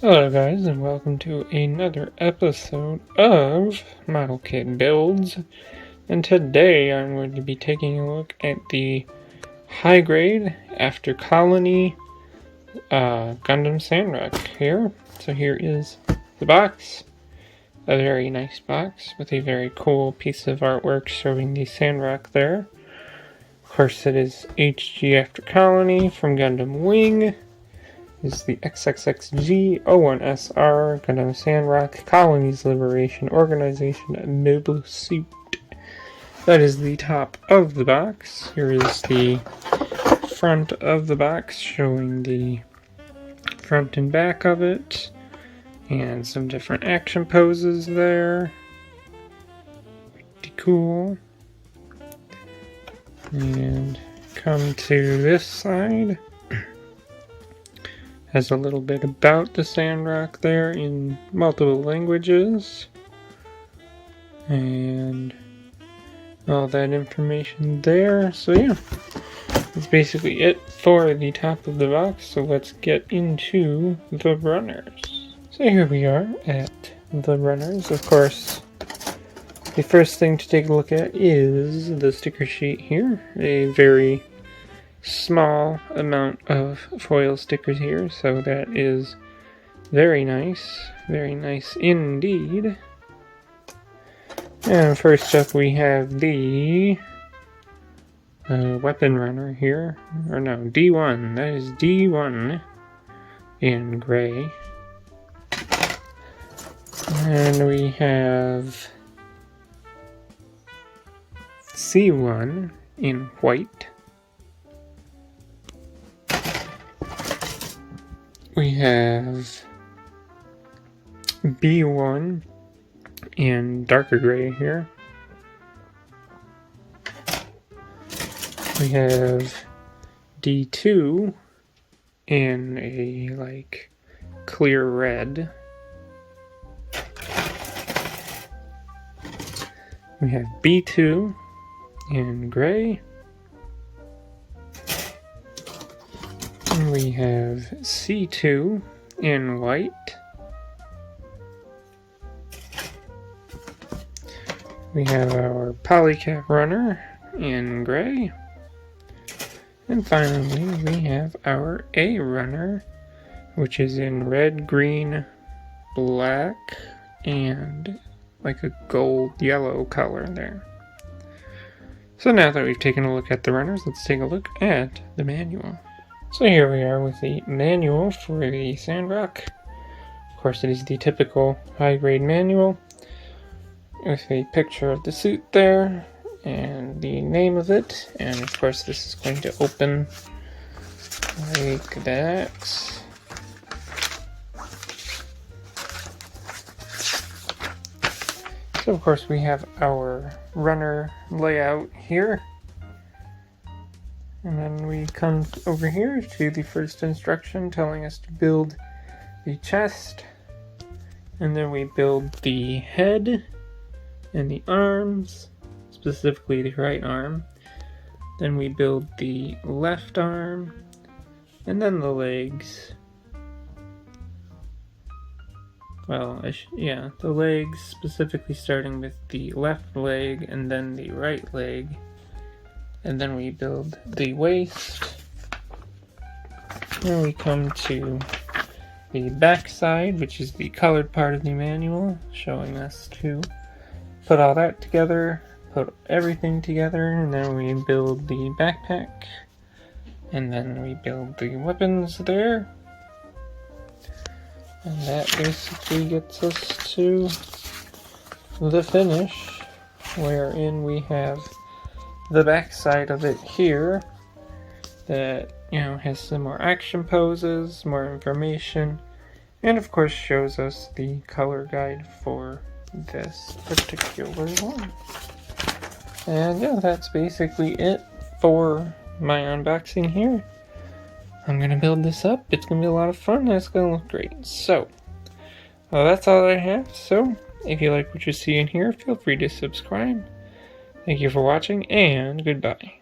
Hello guys, and welcome to another episode of Model Kit Builds. And today I'm going to be taking a look at the high grade After Colony Gundam Sandrock here. So here is the box. A very nice box with a very cool piece of artwork showing the Sandrock there. Of course it is HG After Colony from Gundam Wing. Is the XXXG-01SR Gundam Sandrock Colony's Liberation Organization Noble Suit. That is the top of the box. Here is the front of the box showing the front and back of it and some different action poses there. Pretty cool. And come to this side. Has a little bit about the Sandrock there in multiple languages. And all that information there. So yeah, that's basically it for the top of the box. So let's get into the runners. So here we are at the runners. Of course, the first thing to take a look at is the sticker sheet here. A very small amount of foil stickers here, so that is very nice indeed. And first up we have the weapon runner here, or no, D1, that is D1 in gray. And we have C1 in white. We have B1 in darker gray here. We have D2 in a like clear red. We have B2 in gray. We have C2 in white. We have our Polycap runner in gray. And finally, we have our A runner, which is in red, green, black, and like a gold yellow color there. So now that we've taken a look at the runners, let's take a look at the manual. So here we are with the manual for the Sandrock. Of course, it is the typical high-grade manual with a picture of the suit there and the name of it. And of course, this is going to open like that. So of course, we have our runner layout here. And then we come over here to the first instruction telling us to build the chest. And then we build the head and the arms, specifically the right arm. Then we build the left arm and then the legs. Well, the legs, specifically starting with the left leg and then the right leg. And then we build the waist. Then we come to the back side, which is the colored part of the manual, showing us to put all that together, put everything together, and then we build the backpack. And then we build the weapons there. And that basically gets us to the finish, wherein we have the back side of it here that, has some more action poses, more information, and of course shows us the color guide for this particular one. And yeah, that's basically it for my unboxing here. I'm gonna build this up. It's gonna be a lot of fun and it's gonna look great. So, that's all I have. So, if you like what you see in here, feel free to subscribe. Thank you for watching, and goodbye.